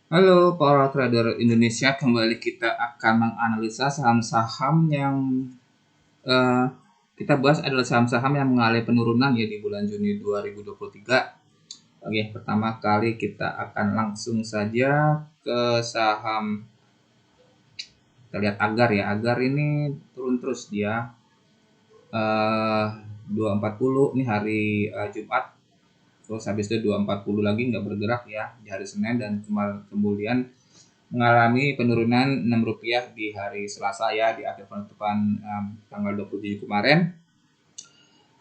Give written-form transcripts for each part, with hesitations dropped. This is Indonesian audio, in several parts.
Halo para trader Indonesia, kembali kita akan menganalisa saham-saham yang eh, kita bahas adalah saham-saham yang mengalami penurunan ya di bulan Juni 2023. Oke, pertama kali kita akan langsung saja ke saham. Kita lihat Agar ya. Agar ini turun terus dia 240 ini hari Jumat. Terus habis itu 240 lagi nggak bergerak ya di hari Senin, dan kemudian mengalami penurunan Rp6 di hari Selasa ya, di akhir penutupan tanggal 27 kemarin,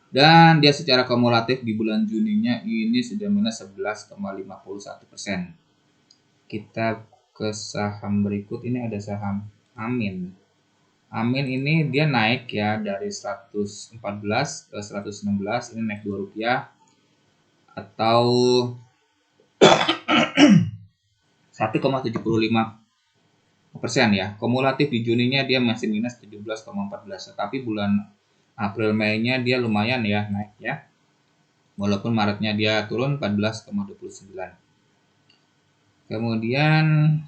dan dia secara kumulatif di bulan Juninya ini sudah minus 11,51%. Kita ke saham berikut, ini ada saham Amin. Amin ini dia naik ya dari 114 ke 116, ini naik Rp2 atau 1,75% ya. Kumulatif di Juninya dia masih minus 17,14, tetapi bulan April Mei-nya dia lumayan ya naik ya. Walaupun Maretnya dia turun 14,29. Kemudian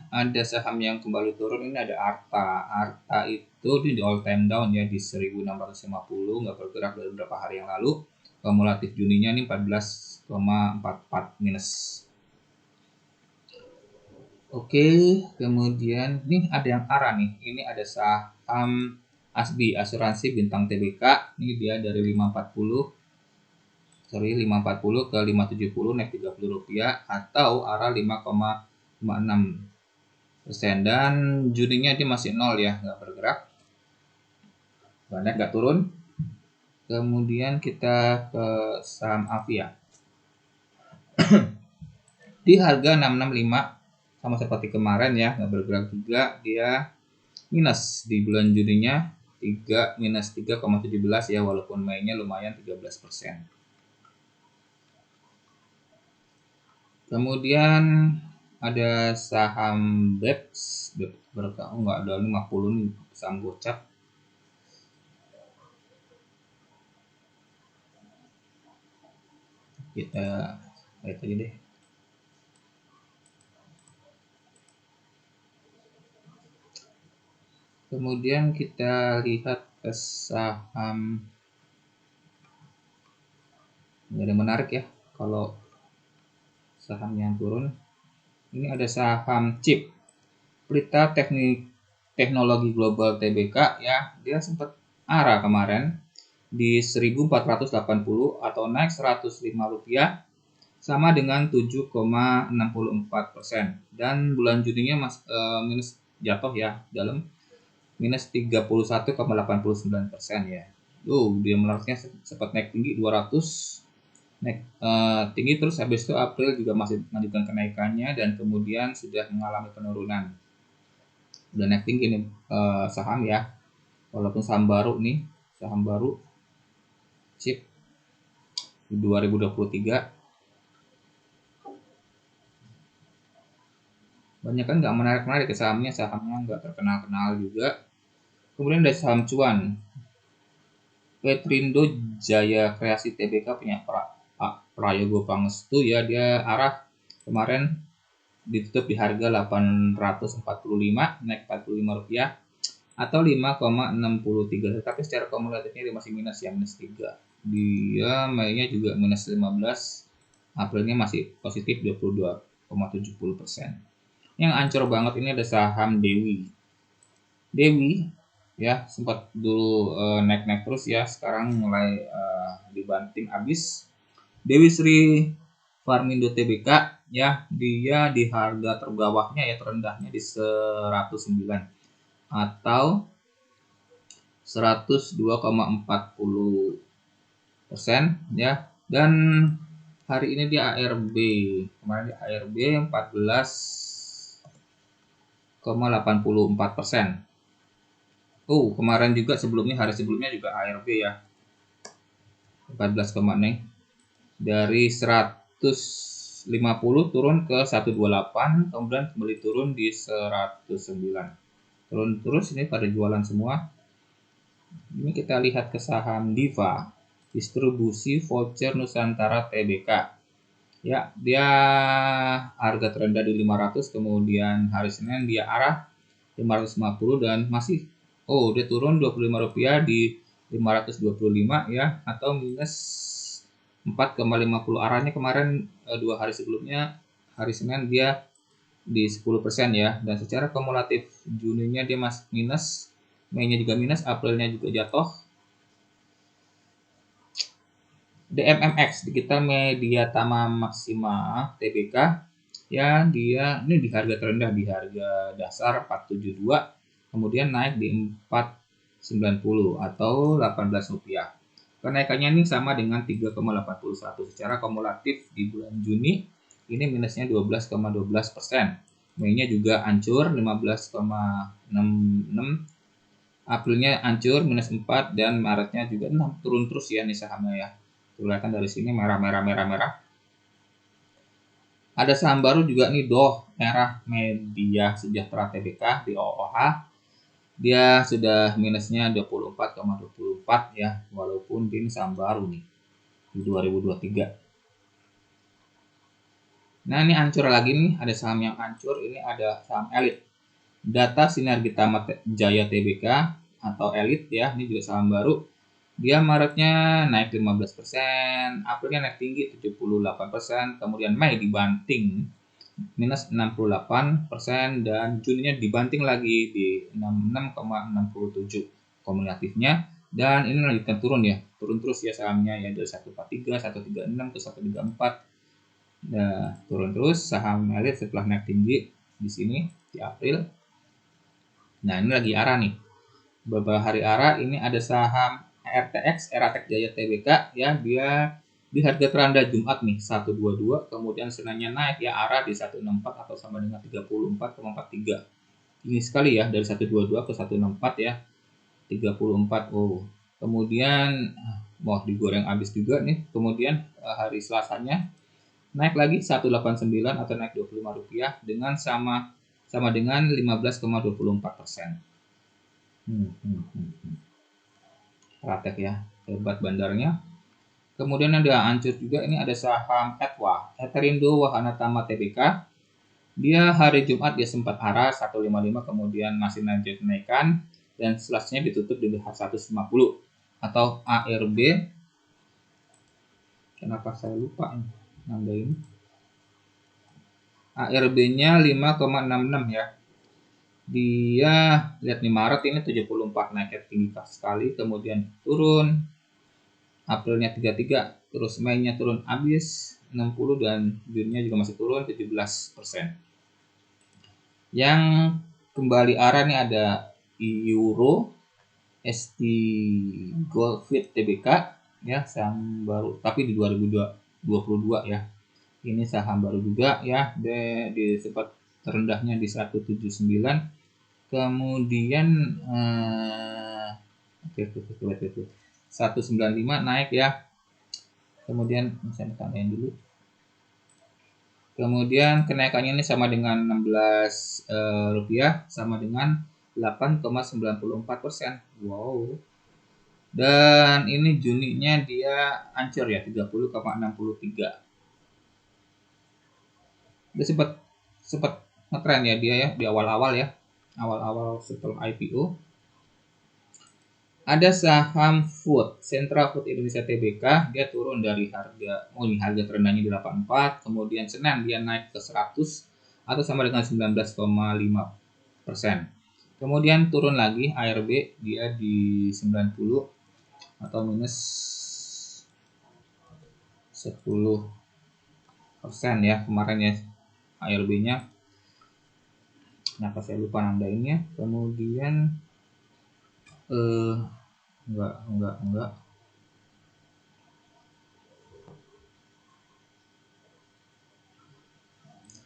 ada saham yang kembali turun, ini ada Arta. Arta itu di all time down ya di 1650, nggak bergerak dari beberapa hari yang lalu. Kumulatif Juninya ini 14,44 minus. Oke, kemudian nih ada yang arah nih. Ini ada saham ASBI, Asuransi Bintang Tbk. Ini dia dari 540 ke 570, naik Rp30 atau arah 5,56%. Dan Juninya dia masih nol ya, nggak bergerak. Banyak nggak turun. Kemudian kita ke saham Avia. Di harga 665 sama seperti kemarin ya, nggak bergerak juga, dia minus di bulan Juninya minus 3,17 ya, walaupun Mei-nya lumayan 13%. Kemudian ada saham BEPS, berkah nggak ada 50 nih, saham gocap. Kita lihat aja deh. Kemudian kita lihat ke saham, nggak ada menarik ya kalau saham yang turun. Ini ada saham CHIP, Pelita Teknologi Global Tbk ya, dia sempat arah kemarin di 1480 atau naik Rp105 sama dengan 7,64%, dan bulan Juninya minus jatuh ya dalam minus 31,89% ya. Dia melorotnya sempat naik tinggi 200, naik tinggi terus, habis itu April juga masih melanjutkan kenaikannya dan kemudian sudah mengalami penurunan. Udah naik tinggi nih saham ya, walaupun saham baru nih, saham baru chip di 2023. Banyak kan nggak menarik-menarik ke sahamnya nggak terkenal-kenal juga. Kemudian ada saham cuan, Petrindo Jaya Kreasi Tbk punya Prayogo Pangestu ya, dia arah kemarin ditutup di harga 845, naik Rp45 atau 5,63, tetapi secara kumulatifnya dia masih minus ya, minus 3. Dia Mei-nya juga minus 15, Aprilnya masih positif 22,70%. Yang ancur banget ini ada saham Dewi ya, sempat dulu naik-naik terus ya, sekarang mulai dibanting habis. Dewi Sri Farmindo Tbk ya, dia di harga terbawahnya ya, terendahnya di 109 atau 102,40% ya. Dan hari ini dia ARB, kemarin dia ARB 14,84%. Kemarin juga hari sebelumnya juga ARB ya, 14, nih dari 150 turun ke 128, kemudian kembali turun di 109. Turun terus ini pada jualan semua. Ini kita lihat ke saham Diva, Distribusi Voucher Nusantara Tbk Ya, dia harga terendah di 500, kemudian hari Senin dia arah 550 dan masih dia turun Rp25 di 525 ya, atau minus 4,50. Arahnya kemarin 2 hari sebelumnya hari Senin dia di 10% ya, dan secara kumulatif Juninya dia masih minus, Mei-nya juga minus, Aprilnya juga jatuh. DMMX, Digital Media Tama Maksima TBK, ya dia ini di harga terendah, di harga dasar 472, kemudian naik di 490 atau Rp18. Kenaikannya ini sama dengan 3,81. Secara kumulatif di bulan Juni ini minusnya 12,12%. Mei-nya juga hancur 15,66, Aprilnya hancur minus 4, dan Maretnya juga turun terus ya nih sahamnya ya. Kelihatan dari sini merah. Ada saham baru juga nih, Doh Merah Media Sejahtera Tbk di OOH. Dia sudah minusnya 24,24 ya, walaupun ini saham baru nih di 2023. Nah, ini hancur lagi nih, ada saham yang hancur. Ini ada saham elit. Data Sinergita Jaya Tbk atau elit ya, ini juga saham baru. Dia Maretnya naik 15%, Aprilnya naik tinggi 78%, kemudian Mei dibanting minus 68%, dan Juninya dibanting lagi di 66,67 kumulatifnya. Dan ini lanjutkan turun ya, turun terus ya sahamnya ya, dari 143, 136 ke 134. Nah, turun terus saham elit setelah naik tinggi di sini di April. Nah, ini lagi arah nih. Beberapa hari arah ini ada saham RTX, Eratek Jaya Tbk ya, dia di harga terendah Jumat nih 122, kemudian Seninnya naik ya, arah di 164 atau sama dengan 34,43. Ini sekali ya, dari 122 ke 164 ya, 34. Kemudian digoreng habis juga nih. Kemudian hari Selasanya naik lagi 189 atau naik Rp25 dengan sama dengan 15,24%. Ratek ya, hebat bandarnya. Kemudian ada hancur juga, ini ada saham Etwa, Eterindo Wahana Tama Tbk. Dia hari Jumat dia sempat arah 155, kemudian masih lanjut naikkan, dan selasnya ditutup di 150 atau ARB. Kenapa saya lupa nambahin? ARB-nya 5,66 ya. Dia lihat nih, Maret ini 74, naiknya tinggi sekali, kemudian turun. Aprilnya 33, terus Mei-nya turun habis 60, dan Juni-nya juga masih turun 17%. Yang kembali arah nih ada Euro, ST Goldfit Tbk ya, saham baru tapi di 2022 ya. Ini saham baru juga ya, di sempat terendahnya di 179, kemudian 195 naik ya, kemudian saya tambahin dulu, kemudian kenaikannya ini sama dengan 16 rupiah, sama dengan 8,94%. Wow. Dan ini Juninya dia hancur ya, 30,63. Dia sempat ngetren ya dia ya di awal-awal ya, awal-awal setelah IPO. Ada saham food, Sentra Food Indonesia Tbk, dia turun dari harga, ini harga terendahnya di 84, kemudian Senin dia naik ke 100 atau sama dengan 19,5%. Kemudian turun lagi ARB, dia di 90 atau minus 10% ya kemarin ya ARB-nya. Kenapa saya lupa nambahinnya? Kemudian enggak.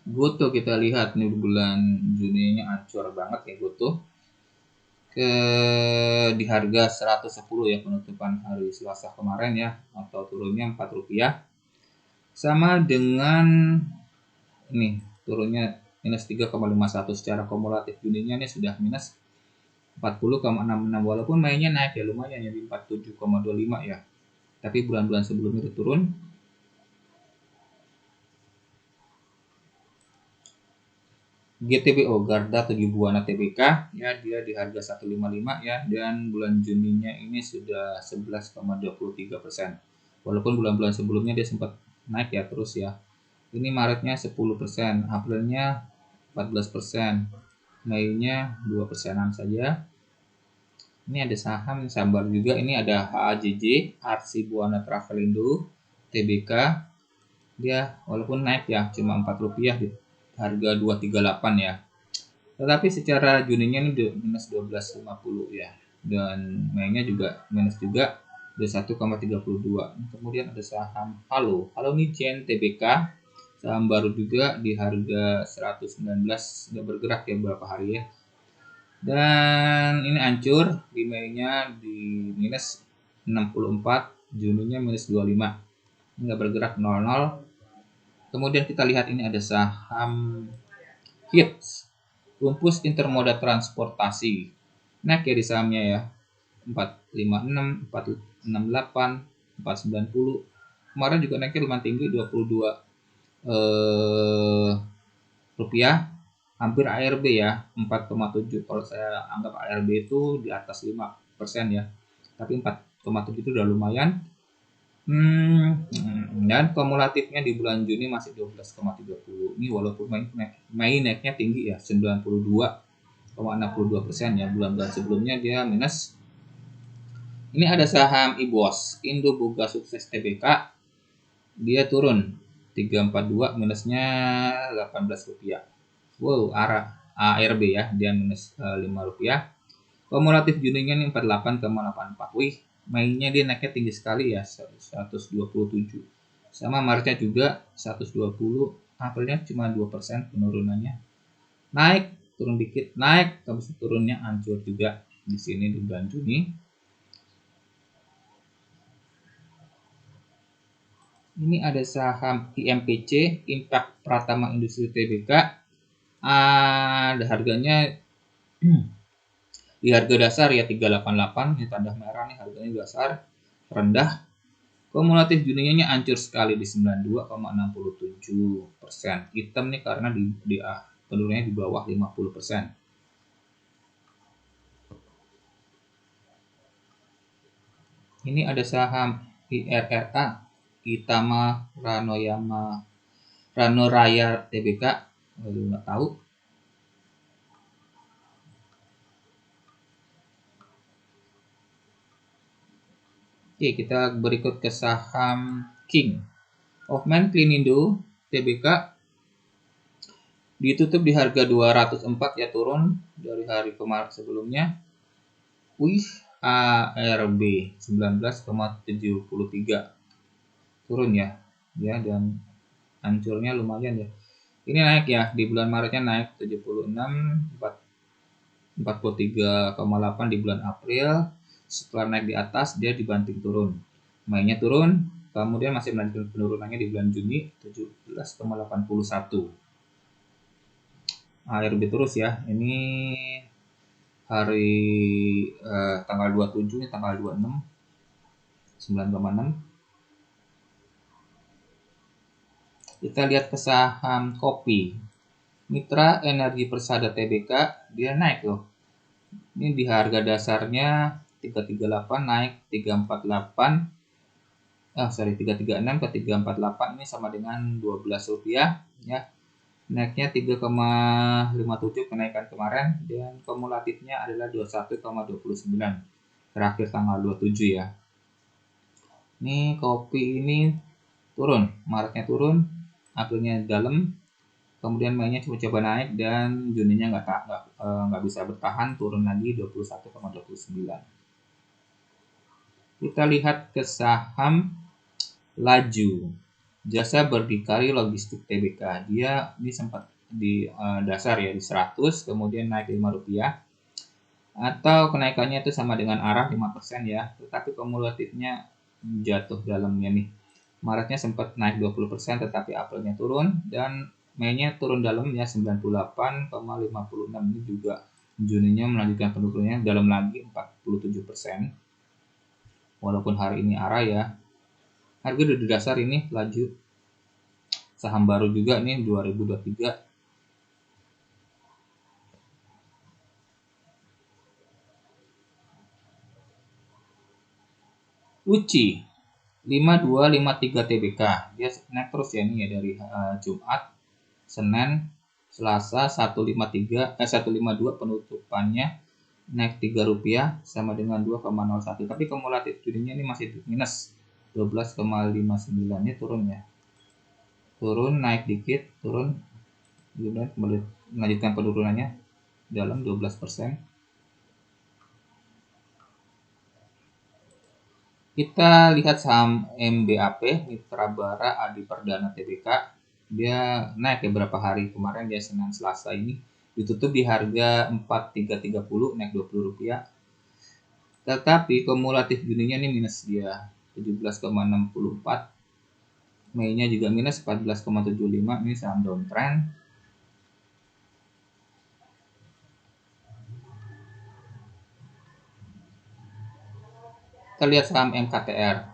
Goto kita lihat nih, bulan Juni-nya hancur banget ya Goto. Di harga 110 ya penutupan hari Selasa kemarin ya, atau turunnya Rp4. Sama dengan ini turunnya minus 3,51. Secara kumulatif Juninya ini sudah minus 40,66, walaupun Mei-nya naik ya lumayan ya di 47,25 ya. Tapi bulan-bulan sebelumnya itu turun. GTBO Garda 7 Buana Tbk ya, dia di harga 155 ya, dan bulan Juninya ini sudah 11,23%. Walaupun bulan-bulan sebelumnya dia sempat naik ya terus ya. Ini Maretnya 10%, Aprilnya 14%, Meinya 2%-an saja. Ini ada saham sambar juga, ini ada HAJJ Arsi Buana Travelindo Tbk. Dia walaupun naik ya cuma Rp4 di harga 238 ya. Tetapi secara Juninya ini minus 12,50 ya. Dan Mei-nya juga minus juga, 21,32. Kemudian ada saham Halo Nichen Tbk, saham baru juga di harga 119, sudah bergerak ya beberapa hari ya. Dan ini hancur, di Mei-nya di minus 64, Juninya minus 25. Ini nggak bergerak 00. Kemudian kita lihat ini ada saham HITS, Rumpus Intermoda Transportasi. Naik ya di sahamnya ya. 456, 468, 490. Kemarin juga naiknya lumayan tinggi, 22 rupiah. Hampir ARB ya, 4,7. Kalau saya anggap ARB itu di atas 5% ya. Tapi 4,7 itu udah lumayan. Dan kumulatifnya di bulan Juni masih 12,30. Ini walaupun Mei naiknya tinggi ya, 92,62% ya. Bulan-bulan sebelumnya dia minus. Ini ada saham IBOS, Indo Boga Sukses Tbk. Dia turun 342, minusnya 18 rupiah. Wow, ARB ya, dia minus 5 rupiah. Kumulatif Juninya ini 48,84. Wih, Mei-nya dia naiknya tinggi sekali ya, 127. Sama Maretnya juga 120, Aprilnya cuma 2% penurunannya. Naik, turun dikit, naik, habis turunnya hancur juga di sini di bulan Juni. Ini ada saham IMPC, Impact Pratama Industri Tbk. Ada harganya di harga dasar ya 388, ini tanda merah nih, harganya dasar rendah. Kumulatif Juninya hancur sekali di 92,67%. Hitam nih karena di penurunannya di bawah 50%. Ini ada saham IRRA, Itama Ranoraya Tbk. Nggak tahu. Oke, kita berikut ke saham King of Man Klinindo Tbk. Ditutup di harga 204 ya, turun dari hari kemarin sebelumnya. Wih, ARB 19,73 turun ya, dan hancurnya lumayan ya. Ini naik ya, di bulan Maretnya naik 76, 43,8 di bulan April. Setelah naik di atas, dia dibanting turun. Mei-nya turun, kemudian masih melanjutkan penurunannya di bulan Juni 17,81. ARB terus ya. Ini hari tanggal 27, ini tanggal 26, 9,6. Kita lihat ke saham kopi. Mitra Energi Persada Tbk, dia naik loh. Ini di harga dasarnya 338, naik 348. 336 ke 348, ini sama dengan 12 rupiah ya. Naiknya 3,57 kenaikan kemarin, dan kumulatifnya adalah 21,29 terakhir tanggal 27 ya. Ini kopi ini turun, Maretnya turun, Aprilnya dalam, kemudian Mei-nya coba naik, dan Juninya nggak bisa bertahan, turun lagi 21,29. Kita lihat ke saham Laju, Jasa Berdikari Logistik Tbk. Dia ini sempat di dasar ya di 100, kemudian naik 5 rupiah, atau kenaikannya itu sama dengan arah 5% ya, tetapi kumulatifnya jatuh dalamnya nih. Maretnya sempat naik 20%, tetapi Aprilnya turun, dan Mei-nya turun dalamnya 98,56. Ini juga Juninya melanjutkan penurunannya dalam lagi 47%. Walaupun hari ini arah ya. Harga di dasar ini Laju. Saham baru juga nih 2023. UCI 5253 TBK, dia naik terus ya ini ya dari Jumat, Senin, Selasa 152 penutupannya naik 3 rupiah sama dengan 2,01, tapi kumulatif juninya ini masih minus 12,59, ini turun ya, turun naik dikit, turun, kemudian kembali melanjutkan penurunannya dalam 12%. Kita lihat saham MBAP, Mitra Bara Adi Perdana Tbk, dia naik ya beberapa hari kemarin, dia Senin Selasa ini ditutup di harga 4330, naik 20 rupiah. Tetapi kumulatif juninya ini minus dia 17,64. Mei-nya juga minus 14,75, ini saham downtrend. Kita lihat saham MKTR,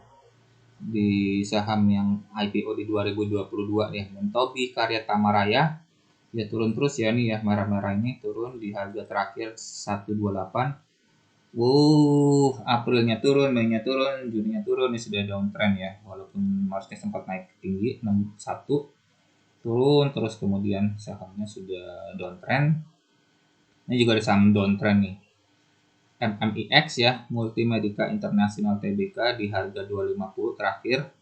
di saham yang IPO di 2022 ya, Mentobi Karya Tamaraya, dia turun terus ya nih ya, merah-merah ini turun di harga terakhir 128. Aprilnya turun, Mei-nya turun, Juninya turun, ini sudah downtrend ya, walaupun Marsnya sempat naik tinggi 61, turun terus kemudian sahamnya sudah downtrend. Ini juga ada saham downtrend nih, MMIX ya, Multimedica International Tbk, di harga 250 terakhir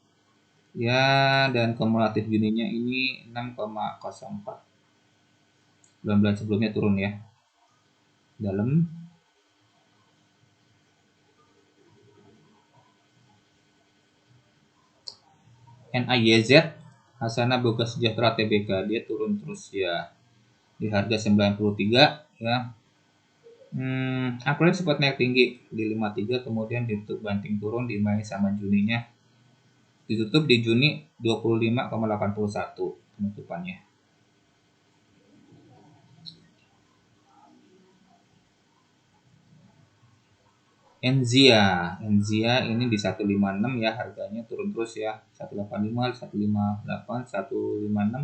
ya, dan kumulatif juninya ini 6,04. Bulan-bulan sebelumnya turun ya dalam. NIYZ Hasana Boga Sejahtera Tbk, dia turun terus ya di harga 93 ya. April sempat naik tinggi di 53, kemudian ditutup banting turun di Mei sama Juninya, ditutup di Juni 25,81 penutupannya. Enzia ini di 156 ya, harganya turun terus ya, 185, 158, 156.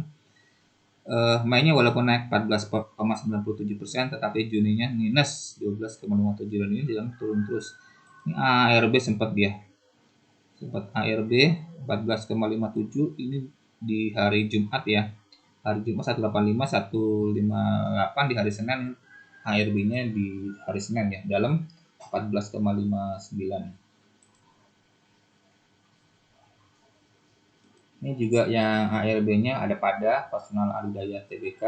Mei-nya walaupun naik 14,97%, tetapi Juninya minus 12,57, dan ini dalam turun terus. Ini ARB sempat ARB 14,57, ini di hari Jumat ya, hari Jumat 185, 158, di hari Senin ARB-nya di hari Senin ya, dalam 14,59. Ini juga yang ARB-nya ada pada Personal Adidaya Tbk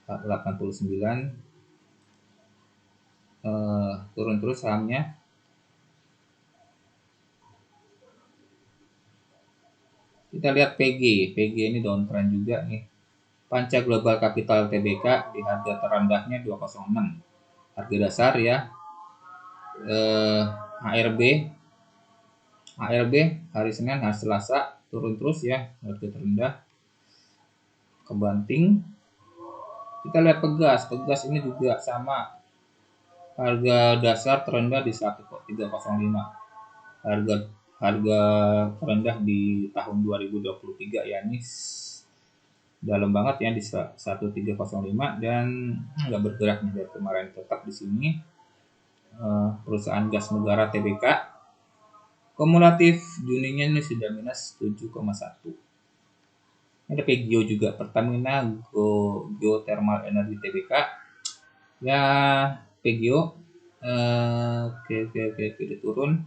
89, turun terus sahamnya. Kita lihat PG ini downtrend juga nih. Panca Global Capital Tbk di harga terendahnya 206, harga dasar ya. ARB hari Senin, hari Selasa turun terus ya, harga terendah kebanting. Kita lihat Pegas ini juga sama, harga dasar terendah di 1305, harga terendah di tahun 2023 ya, ini dalam banget ya di 1305, dan nggak bergerak nih dari kemarin, tetap di sini. Perusahaan gas negara Tbk, kumulatif Juninya ini sudah minus 7,1. Ada PGO juga, Pertamina Geothermal Energy Tbk ya, PGO oke turun.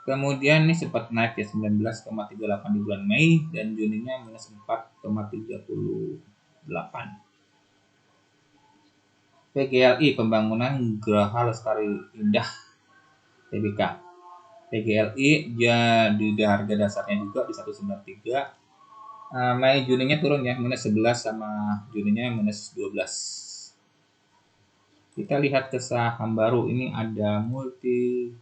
Kemudian ini sempat naik ya 19,38 di bulan Mei, dan Juninya minus 4,38. PGLI Pembangunan Geraha Lestari Indah Tbk, PGLI ya di harga dasarnya juga di 193. Mei Juninya turun ya, minus 11, sama Juninya minus 12. Kita lihat ke saham baru, ini ada Multi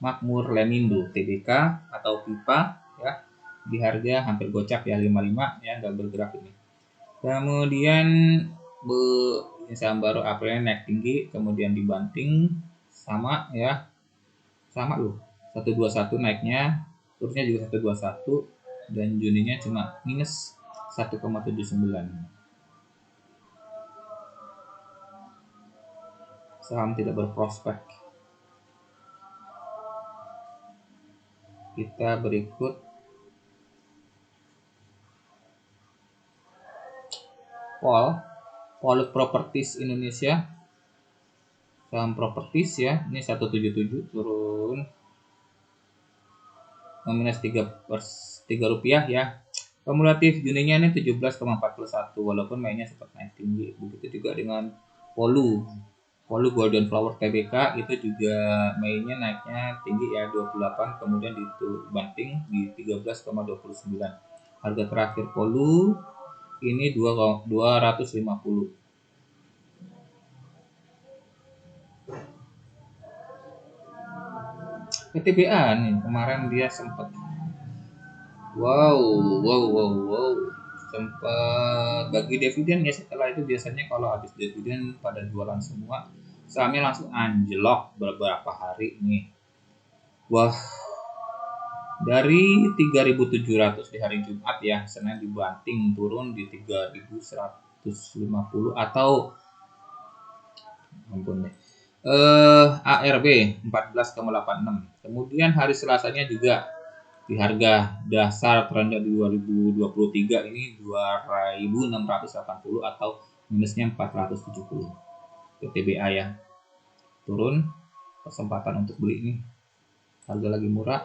Makmur Lemindo Tbk atau PIPA ya, di harga hampir gocap ya 55 ya, nggak bergerak ini. Kemudian ini saham baru, Aprilnya naik tinggi, kemudian dibanting sama ya, sama loh 121 naiknya, terusnya juga 121, dan Juninya cuma minus 1,79. Saham tidak berprospek. Kita berikut Pol Properties Indonesia, saham properties ya, ini 177 turun minus 3 rupiah ya. Kumulatif Juninya ini 17,41 walaupun mainnya sempat naik tinggi. Begitu juga dengan Polu Golden Flower TBK itu juga mainnya naiknya tinggi ya 28, kemudian dibanting di 13,29. Harga terakhir Polu ini 250. PTBA nih kemarin dia sempat wow sempat bagi dividen ya. Setelah itu biasanya kalau habis dividen pada jualan semua, sahamnya langsung anjlok beberapa hari nih. Wah, dari 3.700 di hari Jumat ya, Senin dibanting turun di 3.150 atau ampun deh. ARB 14,86. Kemudian hari Selasanya juga di harga dasar terendah di 2023 ini 2.680 atau minusnya 470. PTBA ya turun, kesempatan untuk beli ini harga lagi murah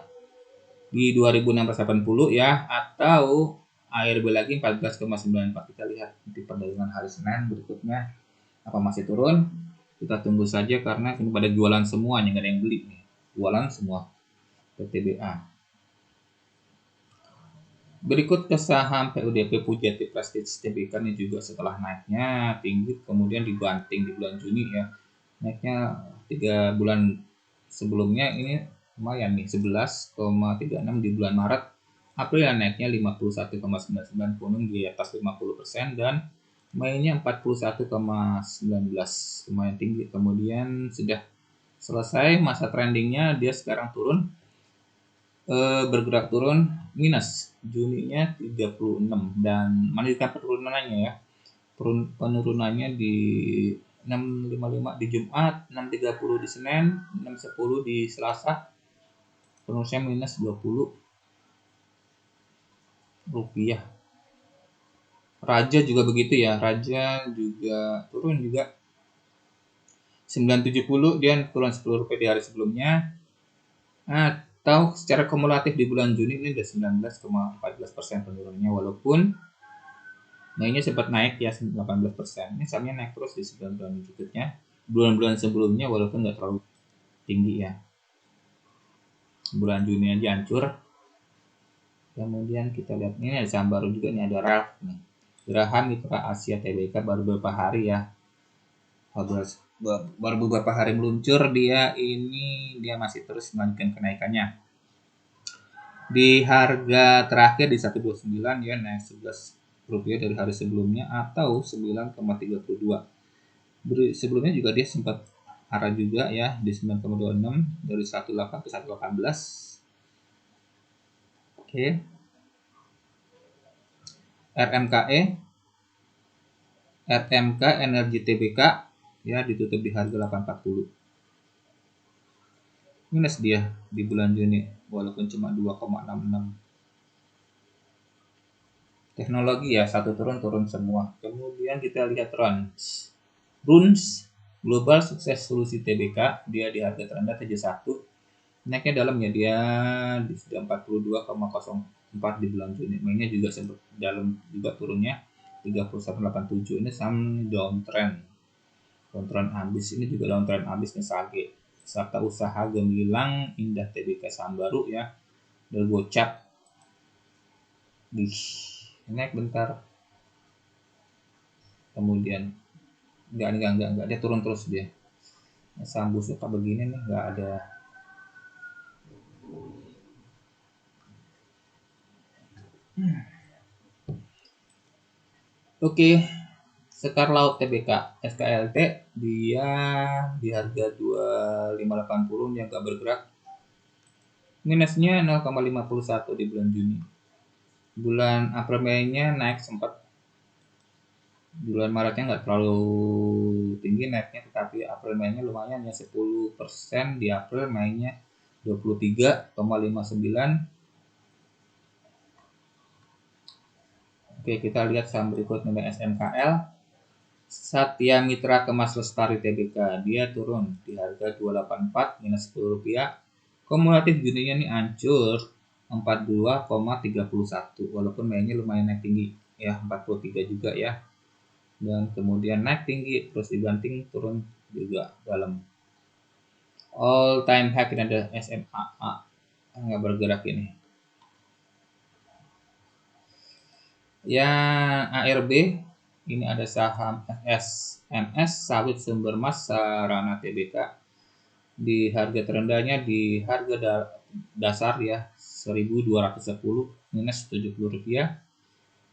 di 2.680 ya, atau ARB lagi 14,94. Kita lihat di perdagangan hari Senin berikutnya apa masih turun. Kita tunggu saja karena ini pada jualan semuanya, nggak ada yang beli nih, jualan semua PTBA. Berikut ke saham PUDP Pujati Prestige TBK ini juga setelah naiknya tinggi kemudian dibanting di bulan Juni ya. Naiknya 3 bulan sebelumnya ini lumayan nih 11,36 di bulan Maret. April yang naiknya 51,99 kuning di atas 50% dan Mei-nya 41,19 lumayan tinggi. Kemudian sudah selesai masa trendingnya, dia sekarang turun, bergerak turun minus. Juninya 36 dan melanjutkan penurunannya ya. Penurunannya di 655 di Jumat, 630 di Senin, 610 di Selasa. Penurunannya minus 20 rupiah. Raja juga begitu ya. Raja juga turun juga 970, dia turun 10 rupiah di hari sebelumnya. Atau secara kumulatif di bulan Juni ini udah 19,14% penurunannya, walaupun Mei-nya sempat naik ya 18%. Ini sahamnya naik terus di bulan berikutnya. Bulan-bulan sebelumnya walaupun nggak terlalu tinggi ya. Bulan Juni aja hancur. Kemudian kita lihat ini ada saham baru juga nih, ada Ralph nih. Geraha Mitra Asia TBK baru beberapa hari ya. Baru beberapa hari meluncur dia masih terus melanjutkan kenaikannya. Di harga terakhir di 129 ya naik 11 rupiah dari hari sebelumnya atau 9,32. Sebelumnya juga dia sempat arah juga ya di 9,26 dari 18 ke 118. Oke. RMK Energi TBK ya ditutup di harga 840. Minus dia di bulan Juni walaupun cuma 2,66. Teknologi ya satu turun semua. Kemudian kita lihat Runs Global Sukses Solusi TBK, dia di harga terendah 71. Naiknya dalam ya, dia di 42,04 di bulan Juni. Mainnya juga sempat dalam juga turunnya 31,87. Ini saham downtrend habis, ini juga downtrend habis nih Sage. Serta usaha Gemilang Indah TBK saham baru ya, udah gocap naik bentar, kemudian enggak dia turun terus dia. Saham busuk kayak begini nih enggak ada. Oke, Sekar Laut TBK SKLT dia di harga 2580 yang enggak bergerak. Minusnya 0,51 di bulan Juni. Bulan April Mei-nya naik sempat. Bulan Maretnya nggak terlalu tinggi naiknya, tetapi April Mei-nya lumayan ya 10% di April, Mei-nya 23,59. Oke, kita lihat saham berikutnya SMKL. Satya Mitra Kemas Lestari Tbk, dia turun di harga 284 minus Rp10. Kumulatif Juninya nih hancur 42,31, walaupun mainnya lumayan naik tinggi ya, 43 juga ya. Dan kemudian naik tinggi terus dibanting turun juga dalam. All time high ini ada SMAA, nggak bergerak ini. Yang ARB ini ada saham SMS Sawit Sumber Mas Sarana Tbk, di harga terendahnya di harga dasar ya 1210 minus Rp70.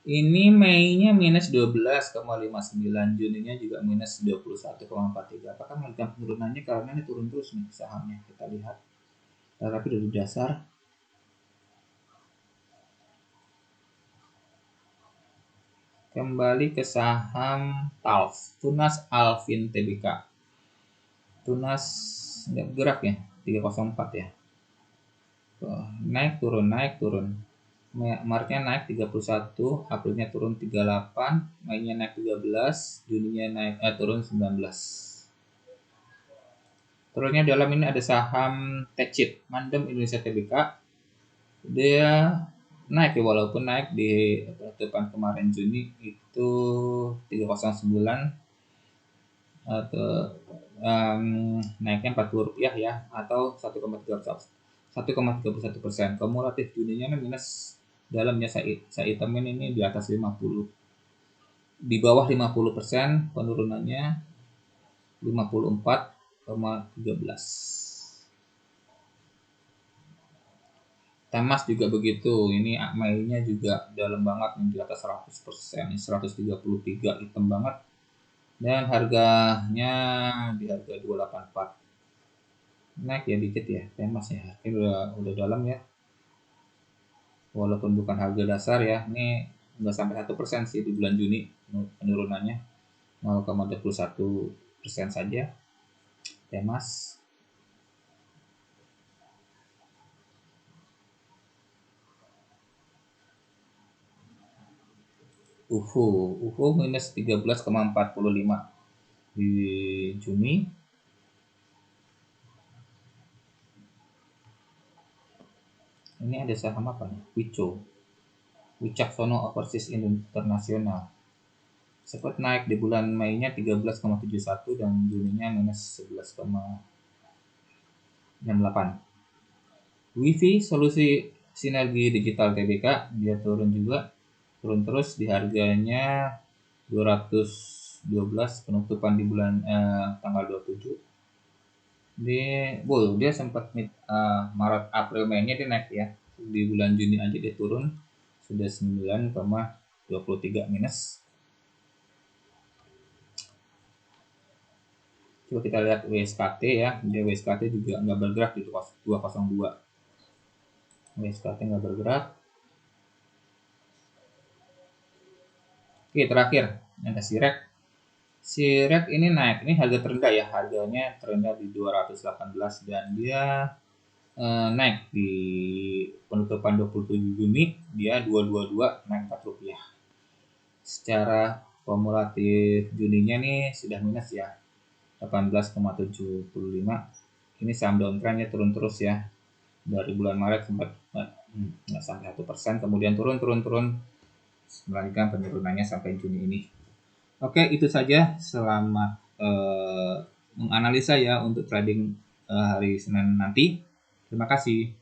Ini Mei-nya minus 12,59, Juninya juga minus 21,43. Apakah melanjutkan penurunannya karena ini turun terus nih sahamnya, kita lihat. Tapi dari dasar kembali ke saham TALF, Tunas Alvin Tbk. Tunas nggak bergerak ya, 304 ya. Naik turun, naik turun. Maretnya naik 31, Aprilnya turun 38, Mei-nya naik 13, Juninya naik turun 19. Terusnya dalam ini ada saham Techit, Mandem Indonesia Tbk. Dia naik ya, walaupun naik di penutupan kemarin Juni itu 309 atau naiknya Rp40 ya, atau 1,31%. Kumulatif Juninya minus dalamnya saya hitamin ini di atas 50, di bawah 50%, penurunannya 54,13. Temas juga begitu, ini Mei-nya juga dalam banget di atas 100%, 133, hitam banget, dan harganya di harga 284. Naik ya dikit ya Temas ya, ini udah dalam ya, walaupun bukan harga dasar ya. Ini nggak sampai 1% sih di bulan Juni penurunannya, 0,21% saja Temas. UFO minus 13,45 di Juni. Ini ada saham apa nih? Wicaksono Overseas Internasional. Sempat naik di bulan Mei-nya 13,71 dan Juninya minus 11,68. Wifi Solusi Sinergi Digital Tbk, dia turun juga, turun terus di harganya 212, penutupan di bulan tanggal 27. Dia sempat Maret April Mei-nya dia naik ya, di bulan Juni aja dia turun sudah 9,23 minus. Coba kita lihat WSKT ya, dia WSKT juga nggak bergerak di 202. WSKT nggak bergerak. Oke, terakhir ada Sirek ini naik, ini harga terendah ya, harganya terendah di 218 dan dia naik di penutupan 27 Juni, dia 222, naik Rp4. Secara kumulatif Juninya nih sudah minus ya, 18,75. Ini saham downtrend ya, turun terus ya, dari bulan Maret sempat nggak sampai 1%, kemudian turun, melanjutkan penurunannya sampai Juni ini. Oke, itu saja. Selamat menganalisa ya untuk trading hari Senin nanti. Terima kasih.